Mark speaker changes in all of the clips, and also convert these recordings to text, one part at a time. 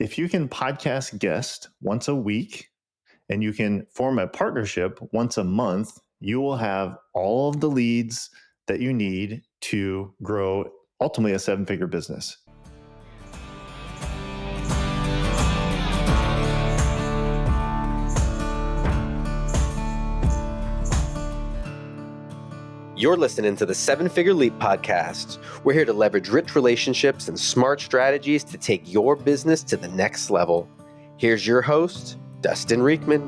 Speaker 1: If you can podcast guest once a week and you can form a partnership once a month, you will have all of the leads that you need to grow ultimately a seven-figure business.
Speaker 2: You're listening to the Seven Figure Leap podcast. We're here to leverage rich relationships and smart strategies to take your business to the next level. Here's your host, Dustin Rieckman.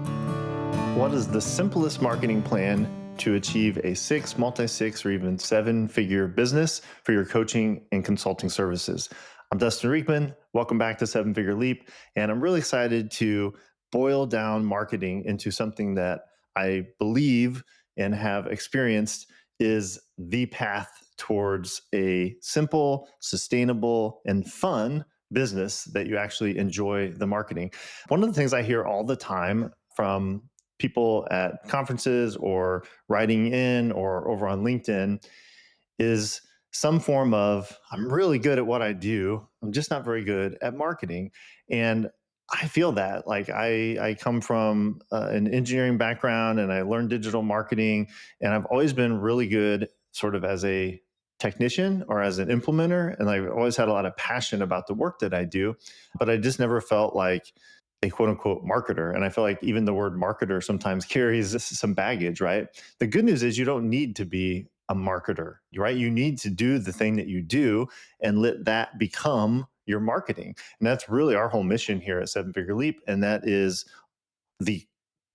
Speaker 1: What is the simplest marketing plan to achieve a six, multi-six, or even seven-figure business for your coaching and consulting services? I'm Dustin Rieckman. Welcome back to Seven Figure Leap. And I'm really excited to boil down marketing into something that I believe and have experienced is the path towards a simple, sustainable, and fun business that you actually enjoy the marketing. One of the things I hear all the time from people at conferences or writing in or over on LinkedIn is some form of, I'm really good at what I do. I'm just not very good at marketing. And I feel that like I come from an engineering background and I learned digital marketing, and I've always been really good sort of as a technician or as an implementer. And I've always had a lot of passion about the work that I do, but I just never felt like a quote unquote marketer. And I feel like even the word marketer sometimes carries some baggage, right? The good news is you don't need to be a marketer, right? You need to do the thing that you do and let that become your marketing. And that's really our whole mission here at Seven Figure Leap. And that is the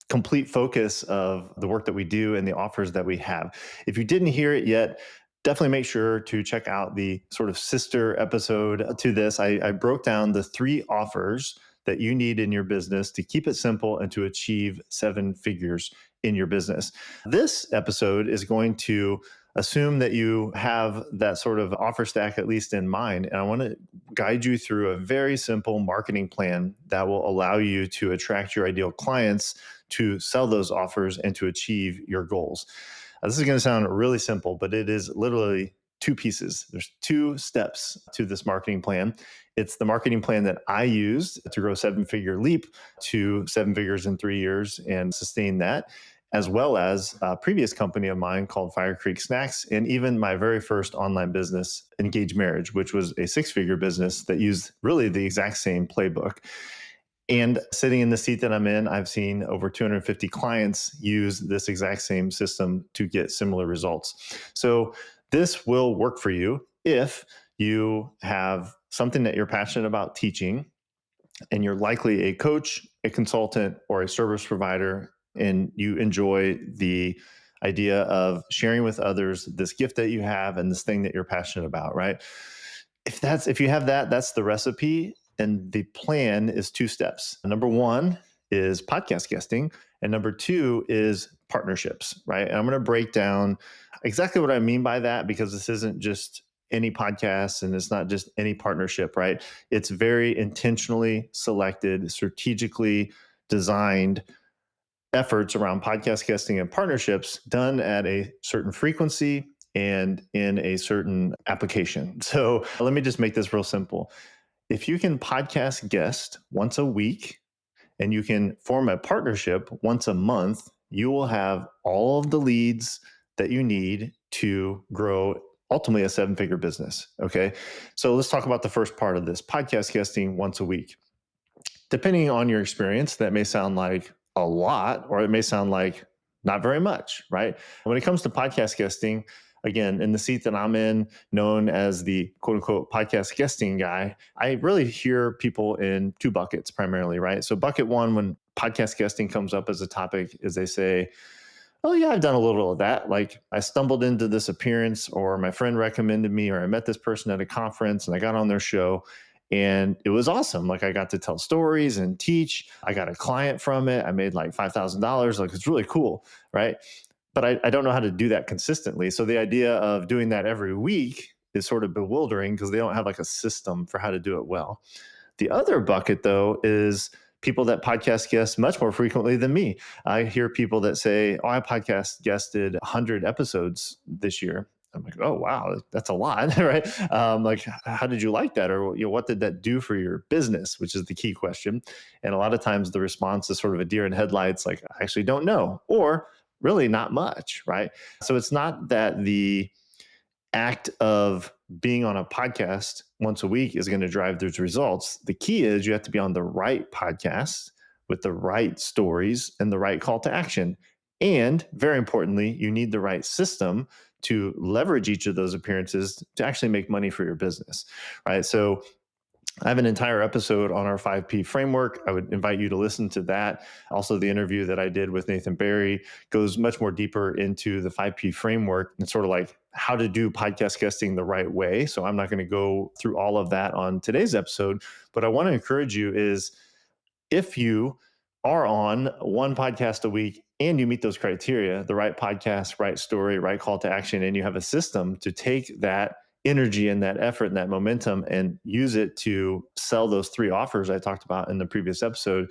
Speaker 1: complete focus of the work that we do and the offers that we have. If you didn't hear it yet, definitely make sure to check out the sort of sister episode to this. I broke down the 3 offers that you need in your business to keep it simple and to achieve 7 figures in your business. This episode is going to assume that you have that sort of offer stack at least in mind. And I want to guide you through a very simple marketing plan that will allow you to attract your ideal clients, to sell those offers, and to achieve your goals. This is going to sound really simple, but it is literally 2 pieces. There's 2 steps to this marketing plan. It's the marketing plan that I used to grow Seven Figure Leap to 7 figures in 3 years and sustain that, as well as a previous company of mine called Fire Creek Snacks, and even my very first online business, Engage Marriage, which was a 6-figure business that used really the exact same playbook. And sitting in the seat that I'm in, I've seen over 250 clients use this exact same system to get similar results. So this will work for you if you have something that you're passionate about teaching, and you're likely a coach, a consultant, or a service provider, and you enjoy the idea of sharing with others this gift that you have and this thing that you're passionate about, right? If you have that, that's the recipe. And the plan is 2 steps. Number 1 is podcast guesting, and number 2 is partnerships, right? And I'm going to break down exactly what I mean by that, because this isn't just any podcast and it's not just any partnership, right? It's very intentionally selected, strategically designed efforts around podcast guesting and partnerships done at a certain frequency and in a certain application. So let me just make this real simple. If you can podcast guest once a week and you can form a partnership once a month, you will have all of the leads that you need to grow ultimately a 7-figure business. Okay. So let's talk about the first part of this, podcast guesting once a week. Depending on your experience, that may sound like a lot, or it may sound like not very much, right? When it comes to podcast guesting, again, in the seat that I'm in, known as the quote unquote podcast guesting guy, I really hear people in 2 buckets primarily, right? So bucket 1, when podcast guesting comes up as a topic, is they say, oh yeah, I've done a little of that. Like I stumbled into this appearance, or my friend recommended me, or I met this person at a conference and I got on their show and it was awesome. Like I got to tell stories and teach. I got a client from it. I made like $5,000. Like it's really cool, right? But I don't know how to do that consistently. So the idea of doing that every week is sort of bewildering because they don't have like a system for how to do it well. The other bucket, though, is people that podcast guest much more frequently than me. I hear people that say, oh, I podcast guested 100 episodes this year. I'm like, oh, wow, that's a lot, right? Like, how did you like that? Or, what did that do for your business, which is the key question. And a lot of times the response is sort of a deer in headlights, like, I actually don't know, or really not much, right? So it's not that the act of being on a podcast once a week is going to drive those results. The key is you have to be on the right podcast with the right stories and the right call to action. And very importantly, you need the right system to leverage each of those appearances to actually make money for your business, right? So I have an entire episode on our 5P framework. I would invite you to listen to that. Also, the interview that I did with Nathan Barry goes much more deeper into the 5P framework and sort of like how to do podcast guesting the right way. So I'm not going to go through all of that on today's episode, but I want to encourage you is if you are on one podcast a week and you meet those criteria, the right podcast, right story, right call to action, and you have a system to take that energy and that effort and that momentum and use it to sell those three offers I talked about in the previous episode,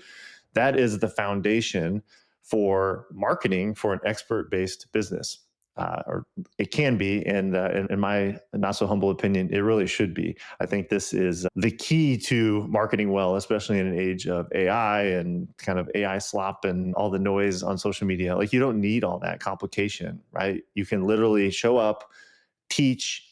Speaker 1: that is the foundation for marketing for an expert-based business. Or it can be, and in my not so humble opinion, it really should be. I think this is the key to marketing well, especially in an age of AI and kind of AI slop and all the noise on social media. Like, you don't need all that complication, right? You can literally show up, teach,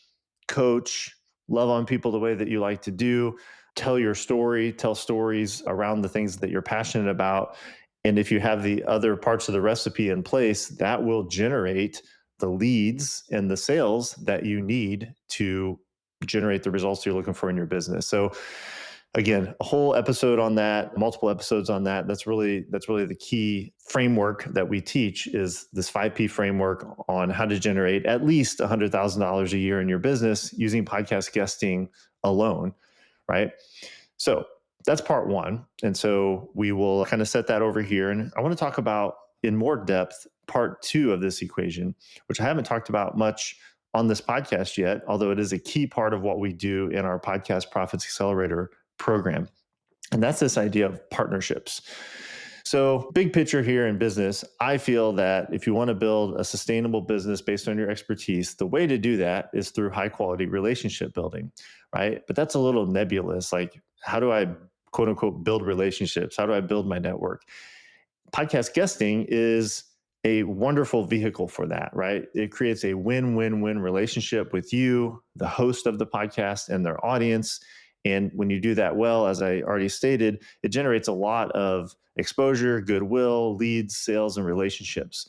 Speaker 1: coach, love on people the way that you like to do, tell your story, tell stories around the things that you're passionate about. And if you have the other parts of the recipe in place, that will generate the leads and the sales that you need to generate the results you're looking for in your business. So again, a whole episode on that, multiple episodes on that. That's really the key framework that we teach is this 5P framework on how to generate at least $100,000 a year in your business using podcast guesting alone, right? So that's part one. And so we will kind of set that over here. And I want to talk about in more depth part two of this equation, which I haven't talked about much on this podcast yet, although it is a key part of what we do in our Podcast Profits Accelerator program. And that's this idea of partnerships. So, big picture here in business, I feel that if you want to build a sustainable business based on your expertise, the way to do that is through high quality relationship building, right? But that's a little nebulous. Like, how do I quote unquote build relationships? How do I build my network? Podcast guesting is a wonderful vehicle for that, right? It creates a win-win-win relationship with you, the host of the podcast, and their audience. And when you do that well, as I already stated, it generates a lot of exposure, goodwill, leads, sales, and relationships.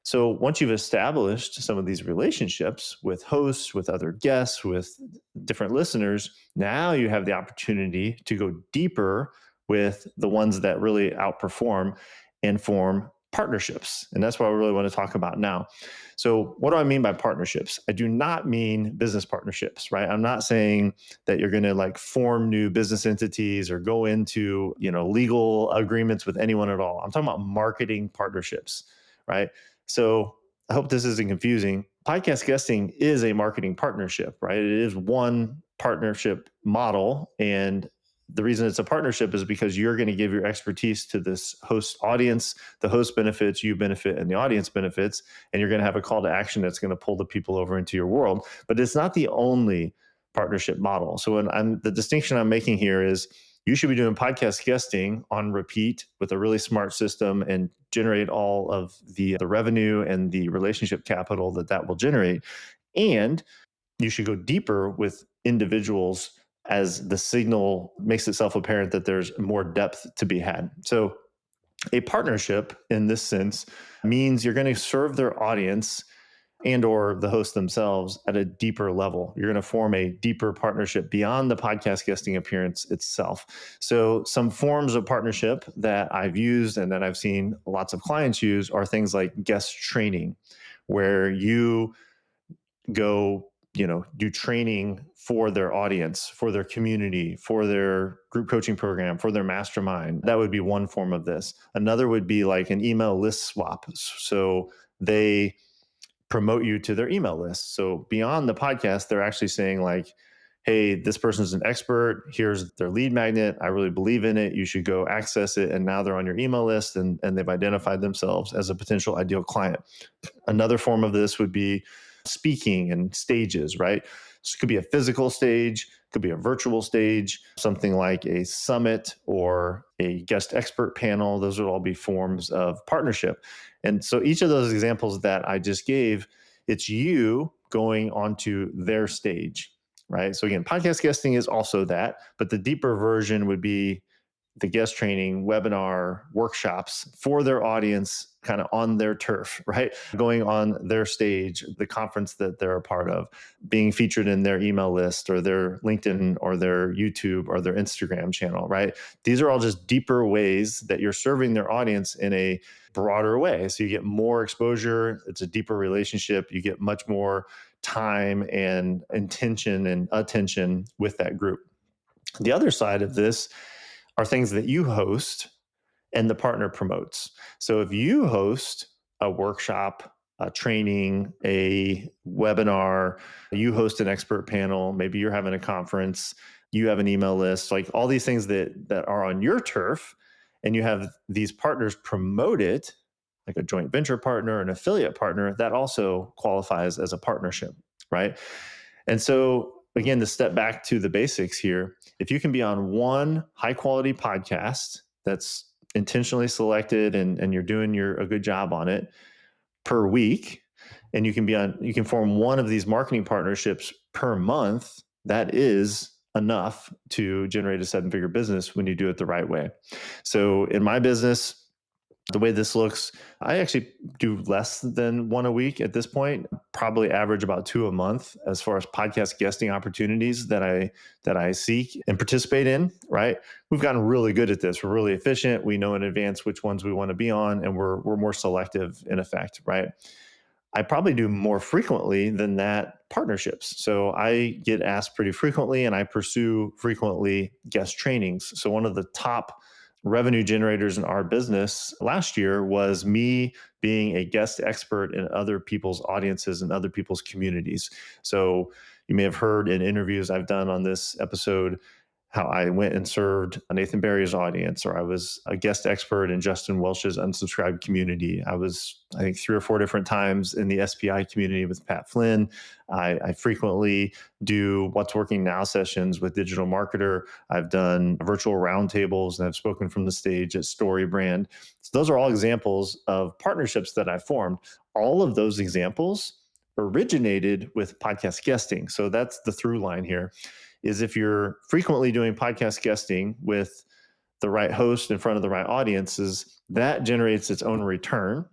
Speaker 1: So once you've established some of these relationships with hosts, with other guests, with different listeners, now you have the opportunity to go deeper with the ones that really outperform and form partnerships. And that's what I really want to talk about now. So what do I mean by partnerships? I do not mean business partnerships, right? I'm not saying that you're going to like form new business entities or go into, legal agreements with anyone at all. I'm talking about marketing partnerships, right? So I hope this isn't confusing. Podcast guesting is a marketing partnership, right? It is one partnership model. And the reason it's a partnership is because you're going to give your expertise to this host audience. The host benefits, you benefit, and the audience benefits. And you're going to have a call to action that's going to pull the people over into your world. But it's not the only partnership model. So the distinction I'm making here is you should be doing podcast guesting on repeat with a really smart system and generate all of the revenue and the relationship capital that will generate. And you should go deeper with individuals as the signal makes itself apparent that there's more depth to be had. So a partnership in this sense means you're going to serve their audience and or the host themselves at a deeper level. You're going to form a deeper partnership beyond the podcast guesting appearance itself. So some forms of partnership that I've used and that I've seen lots of clients use are things like guest training, where you go, do training for their audience, for their community, for their group coaching program, for their mastermind. That would be one form of this. Another would be like an email list swap. So they promote you to their email list. So beyond the podcast, they're actually saying like, hey, this person's an expert. Here's their lead magnet. I really believe in it. You should go access it. And now they're on your email list and they've identified themselves as a potential ideal client. Another form of this would be speaking and stages, right? So it could be a physical stage, could be a virtual stage, something like a summit or a guest expert panel. Those would all be forms of partnership. And so each of those examples that I just gave, it's you going onto their stage, right? So again, podcast guesting is also that, but the deeper version would be the guest training, webinar, workshops for their audience, kind of on their turf, right? Going on their stage, the conference that they're a part of, being featured in their email list or their LinkedIn or their YouTube or their Instagram channel, right? These are all just deeper ways that you're serving their audience in a broader way. So you get more exposure, it's a deeper relationship, you get much more time and intention and attention with that group. The other side of this are things that you host and the partner promotes. So if you host a workshop, a training, a webinar, you host an expert panel, maybe you're having a conference, you have an email list, like all these things that are on your turf, and you have these partners promote it, like a joint venture partner, an affiliate partner, that also qualifies as a partnership, right? And so, again, to step back to the basics here, if you can be on one high quality podcast that's intentionally selected and you're doing a good job on it per week, and you can form one of these marketing partnerships per month, that is enough to generate a 7-figure business when you do it the right way. So in my business, the way this looks, I actually do less than one a week at this point, probably average about 2 a month as far as podcast guesting opportunities that I seek and participate in, right? We've gotten really good at this. We're really efficient. We know in advance which ones we want to be on, and we're more selective in effect, right? I probably do more frequently than that partnerships. So I get asked pretty frequently and I pursue frequently guest trainings. So one of the top revenue generators in our business last year was me being a guest expert in other people's audiences and other people's communities. So you may have heard in interviews I've done on this episode how I went and served Nathan Barry's audience, or I was a guest expert in Justin Welch's unsubscribed community. I was, I think, 3 or 4 different times in the SPI community with Pat Flynn. I frequently do What's Working Now sessions with Digital Marketer. I've done virtual roundtables and I've spoken from the stage at Story Brand. So those are all examples of partnerships that I formed. All of those examples originated with podcast guesting. So that's the through line here, is if you're frequently doing podcast guesting with the right host in front of the right audiences, that generates its own return.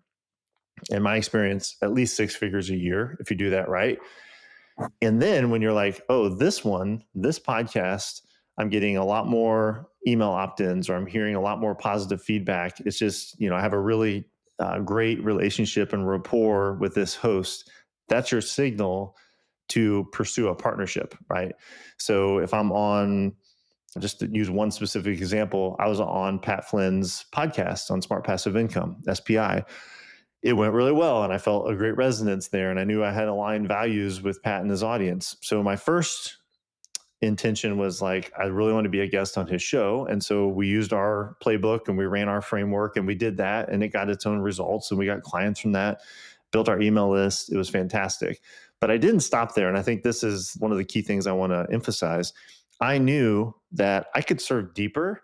Speaker 1: In my experience, at least 6 figures a year if you do that right. And then when you're like, oh, this podcast, I'm getting a lot more email opt-ins, or I'm hearing a lot more positive feedback. It's just, I have a really great relationship and rapport with this host. That's your signal to pursue a partnership, right? So if I'm on, just to use one specific example, I was on Pat Flynn's podcast on Smart Passive Income, SPI. It went really well and I felt a great resonance there. And I knew I had aligned values with Pat and his audience. So my first intention was like, I really want to be a guest on his show. And so we used our playbook and we ran our framework and we did that, and it got its own results. And we got clients from that, built our email list. It was fantastic. But I didn't stop there. And I think this is one of the key things I want to emphasize. I knew that I could serve deeper.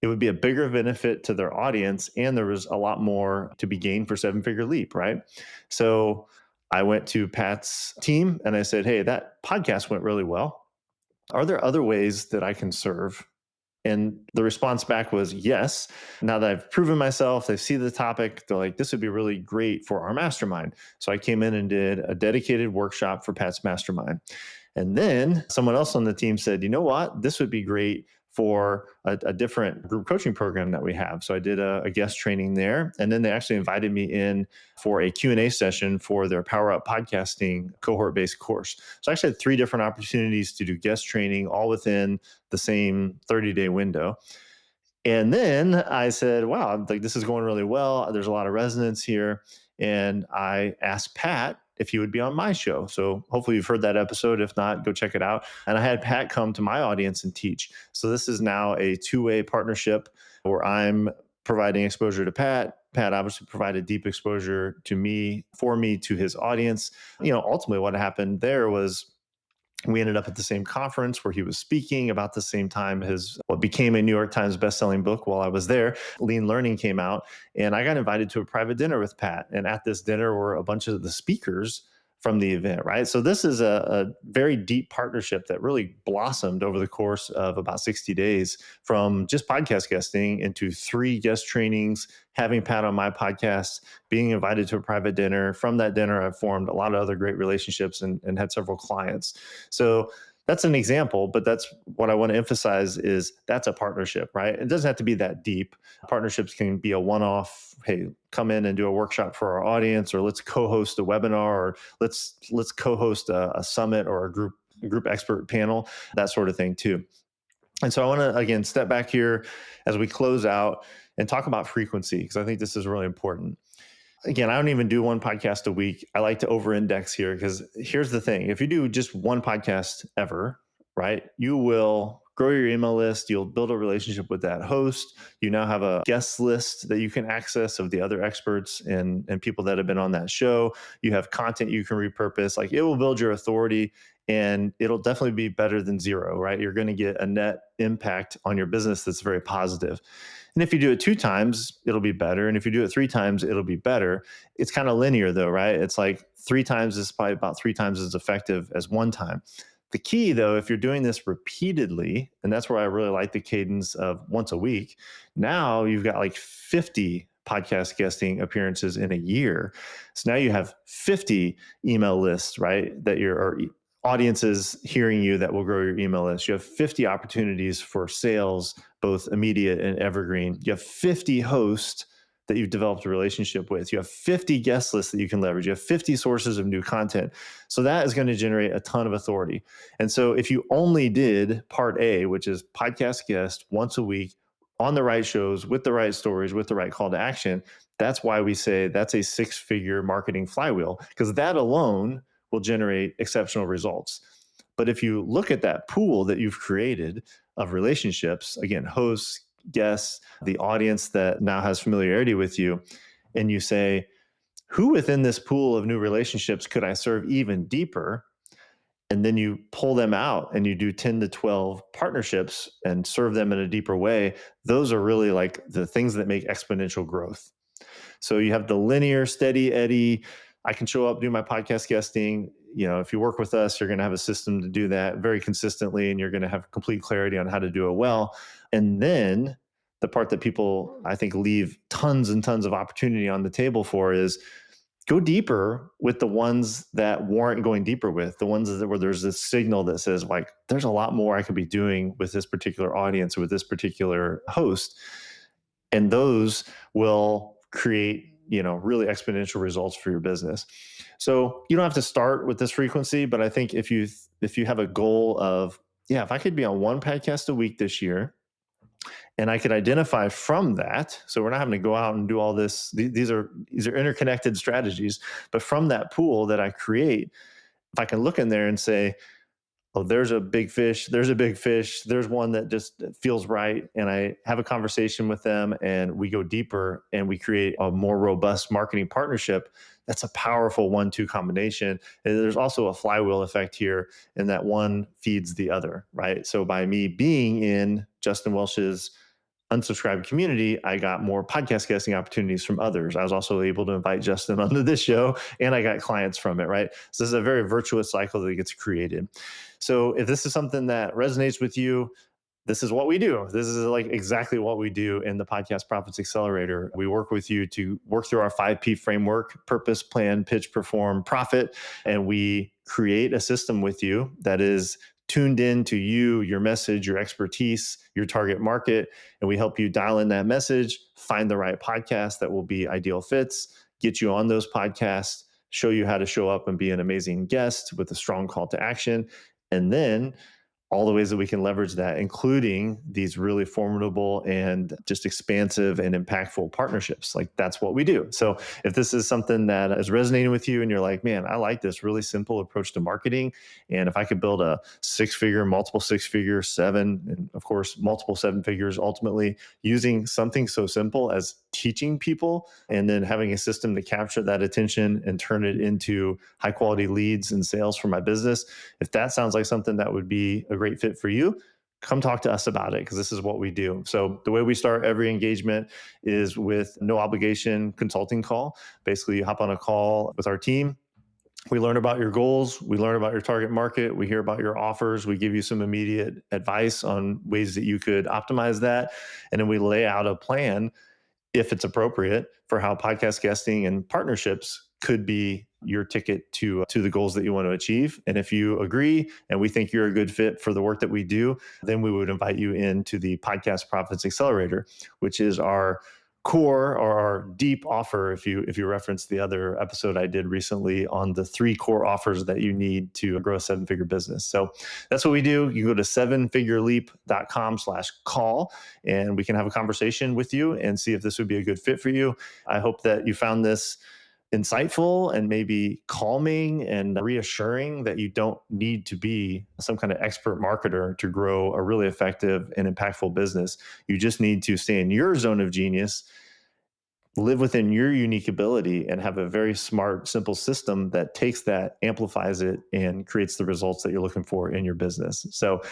Speaker 1: It would be a bigger benefit to their audience, and there was a lot more to be gained for 7-figure leap, right? So I went to Pat's team and I said, hey, that podcast went really well. Are there other ways that I can serve? And the response back was yes. Now that I've proven myself, they see the topic, they're like, this would be really great for our mastermind. So I came in and did a dedicated workshop for Pat's mastermind. And then someone else on the team said, you know what, this would be great for a different group coaching program that we have. So I did a guest training there. And then they actually invited me in for a Q&A session for their Power Up Podcasting cohort-based course. So I actually had 3 different opportunities to do guest training, all within the same 30-day window. And then I said, wow, like this is going really well. There's a lot of resonance here. And I asked Pat if he would be on my show. So hopefully you've heard that episode. If not, go check it out. And I had Pat come to my audience and teach. So this is now a 2-way partnership where I'm providing exposure to Pat. Pat obviously provided deep exposure to me, for me, to his audience. Ultimately what happened there was we ended up at the same conference where he was speaking about the same time his what became a New York Times bestselling book while I was there. Lean Learning came out, and I got invited to a private dinner with Pat. And at this dinner were a bunch of the speakers from the event, right? So this is a very deep partnership that really blossomed over the course of about 60 days from just podcast guesting into 3 guest trainings, having Pat on my podcast, being invited to a private dinner. From that dinner, I've formed a lot of other great relationships and had several clients. So that's an example, but that's what I want to emphasize is that's a partnership, right? It doesn't have to be that deep. Partnerships can be a one-off. Hey, come in and do a workshop for our audience, or let's co-host a webinar, or let's co-host a summit or a group expert panel, that sort of thing too. And so I want to again step back here as we close out and talk about frequency, because I think this is really important. Again, I don't even do one podcast a week. I like to over index here because here's the thing. If you do just one podcast ever, right, you will grow your email list. You'll build a relationship with that host. You now have a guest list that you can access of the other experts and people that have been on that show. You have content you can repurpose. Like, it will build your authority, and it'll definitely be better than zero, right? You're going to get a net impact on your business that's very positive. And if you do it 2 times, it'll be better. And if you do it 3 times, it'll be better. It's kind of linear though, right? It's like 3 times is probably about 3 times as effective as 1 time. The key though, if you're doing this repeatedly, and that's where I really like the cadence of once a week, now you've got like 50 podcast guesting appearances in a year. So now you have 50 email lists, right? That or audiences hearing you that will grow your email list. You have 50 opportunities for sales, both immediate and evergreen. You have 50 hosts that you've developed a relationship with. You have 50 guest lists that you can leverage. You have 50 sources of new content. So that is going to generate a ton of authority. And so if you only did part A, which is podcast guest once a week on the right shows with the right stories, with the right call to action, that's why we say that's a 6-figure marketing flywheel, because that alone will generate exceptional results. But if you look at that pool that you've created of relationships, again, hosts, guests, the audience that now has familiarity with you, and you say, who within this pool of new relationships could I serve even deeper? And then you pull them out and you do 10 to 12 partnerships and serve them in a deeper way. Those are really like the things that make exponential growth. So you have the linear, steady Eddie. I can show up, do my podcast guesting. If you work with us, you're going to have a system to do that very consistently, and you're going to have complete clarity on how to do it well. And then the part that people, I think, leave tons and tons of opportunity on the table for is go deeper with the ones that warrant going deeper with, the ones where there's this signal that says, like, there's a lot more I could be doing with this particular audience, with this particular host. And those will create, really exponential results for your business. So you don't have to start with this frequency, but I think if you have a goal of, if I could be on 1 podcast a week this year, and I could identify from that, so we're not having to go out and do all this. These are interconnected strategies, but from that pool that I create, if I can look in there and say, oh, there's a big fish, there's one that just feels right, and I have a conversation with them and we go deeper and we create a more robust marketing partnership. That's a powerful 1-2 combination. And there's also a flywheel effect here, in that one feeds the other, right? So by me being in Justin Welsh's unsubscribed community, I got more podcast guesting opportunities from others. I was also able to invite Justin onto this show, and I got clients from it, right? So this is a very virtuous cycle that gets created. So if this is something that resonates with you, this is what we do. This is like exactly what we do in the Podcast Profits Accelerator. We work with you to work through our 5P framework: purpose, plan, pitch, perform, profit. And we create a system with you that is tuned in to you, your message, your expertise, your target market. And we help you dial in that message, find the right podcast that will be ideal fits, get you on those podcasts, show you how to show up and be an amazing guest with a strong call to action. And then all the ways that we can leverage that, including these really formidable and just expansive and impactful partnerships. Like that's what we do. So if this is something that is resonating with you and you're like, man, I like this really simple approach to marketing. And if I could build a six figure, multiple six figure, seven, and of course, multiple seven figures ultimately using something so simple as teaching people and then having a system to capture that attention and turn it into high quality leads and sales for my business. If that sounds like something that would be a great fit for you, come talk to us about it because this is what we do. So the way we start every engagement is with no obligation consulting call. Basically, you hop on a call with our team. We learn about your goals. We learn about your target market. We hear about your offers. We give you some immediate advice on ways that you could optimize that. And then we lay out a plan, if it's appropriate, for how podcast guesting and partnerships could be your ticket to the goals that you want to achieve. And if you agree and we think you're a good fit for the work that we do, then we would invite you into the Podcast Profits Accelerator, which is our core or our deep offer. If you reference the other episode I did recently on the three core offers that you need to grow a seven-figure business. So that's what we do. You go to sevenfigureleap.com/call and we can have a conversation with you and see if this would be a good fit for you. I hope that you found this insightful and maybe calming and reassuring that you don't need to be some kind of expert marketer to grow a really effective and impactful business. You just need to stay in your zone of genius, live within your unique ability, and have a very smart, simple system that takes that, amplifies it, and creates the results that you're looking for in your business. So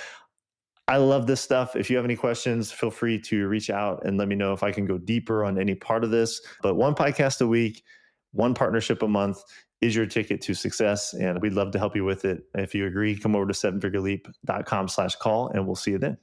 Speaker 1: I love this stuff. If you have any questions, feel free to reach out and let me know if I can go deeper on any part of this. But one podcast a week, one partnership a month is your ticket to success. And we'd love to help you with it. If you agree, come over to sevenfigureleap.com/call and we'll see you then.